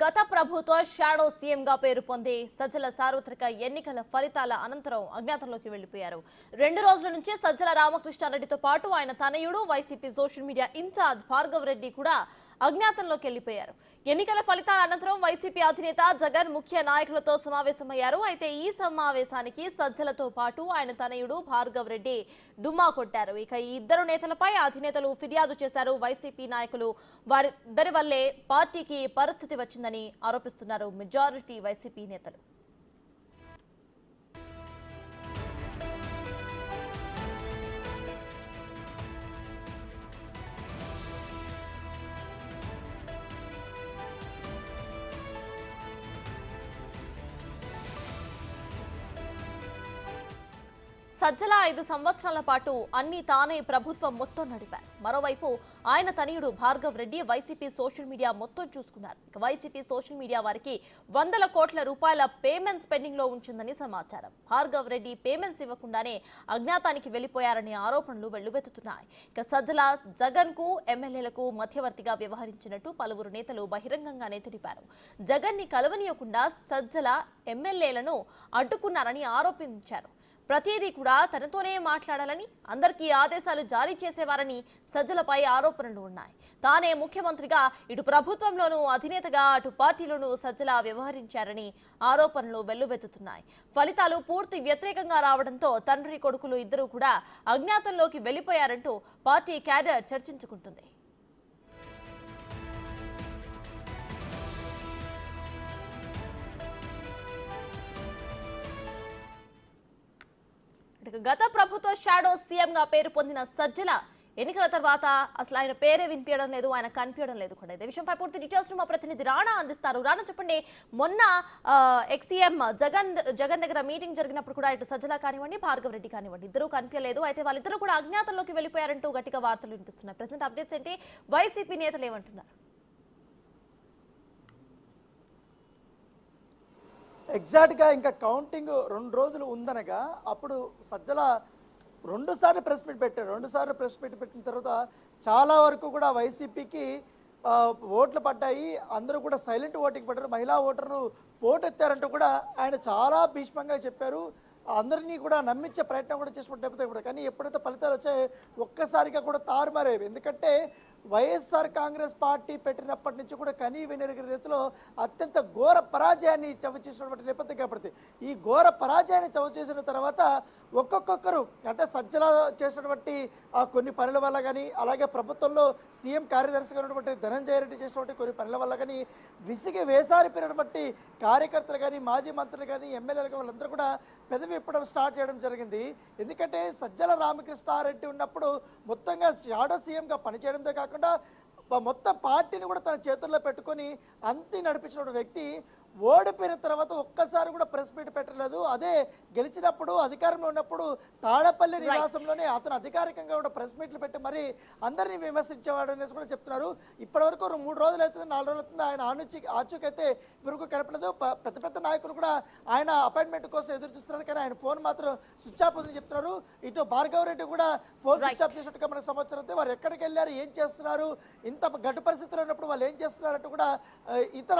గత ప్రభుత్వ shadow CM గా పేరు పొంది సజ్జల సార్వత్రిక ఎన్నికల ఫలితాల అనంతరం అజ్ఞాతంలోకి వెళ్లిపోయారు. 2 రోజుల నుంచి సజ్జల రామకృష్ణారెడ్డితో పాటు ఆయన తనయుడు YCP social media incharge Bhargav Reddy కూడా అజ్ఞాతంలోకి వెళ్లిపోయారు. ఎన్నికల ఫలితాల అనంతరం వైసీపీ అధినేత జగన్ ముఖ్య నాయకులతో సమావేశమయ్యారు. అయితే ఈ సమావేశానికి సజ్జలతో పాటు ఆయన తనయుడు భార్గవ్ రెడ్డి డుమ్మా కొట్టారు. ఇక ఈ ఇద్దరు నేతలపై అధినేతలు ఫిర్యాదు చేశారు. వైసీపీ నాయకులు వారిద్దరి వల్లే పార్టీకి పరిస్థితి వచ్చిందని ఆరోపిస్తున్నారు మెజారిటీ వైసీపీ నేతలు. సజ్జల 5 సంవత్సరాల పాటు అన్ని తానే ప్రభుత్వం మొత్తం నడిపారు. మరోవైపు ఆయన తనయుడు Bhargav Reddy YCP social media మొత్తం చూసుకున్నారు. ఇక వైసీపీ సోషల్ మీడియా వారికి 100 కోట్ల రూపాయల పేమెంట్స్ పెండింగ్ లో ఉంచిందని సమాచారం. భార్గవ్ రెడ్డి పేమెంట్స్ ఇవ్వకుండానే అజ్ఞాతానికి వెళ్లిపోయారనే ఆరోపణలు వెల్లువెత్తుతున్నాయి. ఇక సజ్జల జగన్ కు ఎమ్మెల్యేలకు మధ్యవర్తిగా వ్యవహరించినట్టు పలువురు నేతలు బహిరంగంగానే తెలిపారు. జగన్ ని కలవనీయకుండా సజ్జల ఎమ్మెల్యేలను అడ్డుకున్నారని ఆరోపించారు. ప్రతిదీ కూడా తనతోనే మాట్లాడాలని అందరికీ ఆదేశాలు జారీ చేసేవారని సజ్జలపై ఆరోపణలు ఉన్నాయి. తానే ముఖ్యమంత్రిగా ఇటు ప్రభుత్వంలోనూ అధినేతగా అటు పార్టీలోనూ సజ్జల వ్యవహరించారని ఆరోపణలు వెల్లువెత్తుతున్నాయి. ఫలితాలు పూర్తి వ్యతిరేకంగా రావడంతో తండ్రి కొడుకులు ఇద్దరూ కూడా అజ్ఞాతంలోకి వెళ్లిపోయారంటూ పార్టీ క్యాడర్ చర్చించుకుంటుంది. గత ప్రభుత్వ షాడో సీఎం గా పేరు పొందిన సజ్జల ఎన్నికల తర్వాత అసలు ఆయన పేరే వినిపించడం లేదు, ఆయన కనిపించడం లేదు కూడా. ఇదే విషయంపై పూర్తి డీటెయిల్స్ మా ప్రతినిధి రాణా అందిస్తారు. రాణా, చెప్పండి, మొన్న ఎక్సీఎం జగన్ దగ్గర మీటింగ్ జరిగినప్పుడు కూడా ఇటు సజ్జల కానివ్వండి, భార్గవ్ రెడ్డి కానివ్వండి, ఇద్దరు కనిపించలేదు. అయితే వాళ్ళిద్దరూ కూడా అజ్ఞాతంలోకి వెళ్ళిపోయారంటూ గట్టిగా వార్తలు వినిపిస్తున్నాయి. ప్రెసెంట్ అప్డేట్స్ ఏంటి? వైసీపీ నేతలు ఏమంటున్నారు? ఎగ్జాక్ట్గా ఇంకా కౌంటింగ్ 2 రోజులు ఉందనగా అప్పుడు సజ్జల 2 సార్లు ప్రెస్ మీట్ పెట్టారు. 2 సార్లు ప్రెస్ మీట్ పెట్టిన తర్వాత చాలా వరకు కూడా వైసీపీకి ఓట్లు పడ్డాయి. అందరూ కూడా సైలెంట్ ఓటింగ్ పడ్డారు. మహిళా ఓటర్లు ఓటెత్తారంటూ కూడా ఆయన చాలా భీష్మంగా చెప్పారు. అందరినీ కూడా నమ్మించే ప్రయత్నం కూడా చేసుకుంటే కూడా, కానీ ఎప్పుడైతే ఫలితాలు వచ్చాయో ఒక్కసారిగా కూడా తారుమారేవి. ఎందుకంటే వైఎస్ఆర్ కాంగ్రెస్ పార్టీ పెట్టినప్పటి నుంచి కూడా కనీ వినెరుగని రీతిలో అత్యంత ఘోర పరాజయాన్ని చవిచూసినటువంటి నేపథ్యం కాబట్టి ఈ ఘోర పరాజయాన్ని చవిచూసిన తర్వాత ఒక్కొక్కరు అంటే సజ్జల చేసినటువంటి కొన్ని పనుల వల్ల కానీ, అలాగే ప్రభుత్వంలో సీఎం కార్యదర్శిగా ఉన్నటువంటి ధనంజయ రెడ్డి చేసినటువంటి కొన్ని పనుల వల్ల కానీ విసిగి వేసారిపోయినటువంటి కార్యకర్తలు కానీ, మాజీ మంత్రులు కానీ, ఎమ్మెల్యేలు కానీ వాళ్ళందరూ కూడా పెదవి ఇప్పడం స్టార్ట్ చేయడం జరిగింది. ఎందుకంటే సజ్జల రామకృష్ణారెడ్డి ఉన్నప్పుడు మొత్తంగా షాడో సీఎంగా పనిచేయడంతో కాకుండా మొత్తం పార్టీని కూడా తన చేతుల్లో పెట్టుకొని అంతి నడిపించిన వ్యక్తి ఓడిపోయిన తర్వాత ఒక్కసారి కూడా ప్రెస్ మీట్ పెట్టలేదు. అదే గెలిచినప్పుడు అధికారంలో ఉన్నప్పుడు తాడపల్లి నివాసంలోనే అతను అధికారికంగా కూడా ప్రెస్ మీట్లు పెట్టి మరి అందరినీ విమర్శించేవాడు అనేసి కూడా చెప్తున్నారు. ఇప్పటి వరకు 3 రోజులు అవుతుంది, 4 రోజులు అవుతుంది, ఆయన ఆచూకైతే ఇవరకు కనపడలేదు. పెద్ద నాయకులు కూడా ఆయన అపాయింట్మెంట్ కోసం ఎదురు చూస్తున్నారు, కానీ ఆయన ఫోన్ మాత్రం స్విచ్ ఆఫ్ అని చెప్తున్నారు. ఇటు భార్గవ్ రెడ్డి కూడా ఫోన్ స్విచ్ ఆఫ్ చేసినట్టుగా మనకు సమాచారం అయితే వారు ఎక్కడికి వెళ్ళారు, ఏం చేస్తున్నారు, ఇంత గడ్డు పరిస్థితుల్లో ఉన్నప్పుడు వాళ్ళు ఏం చేస్తున్నారంటూ కూడా ఇతర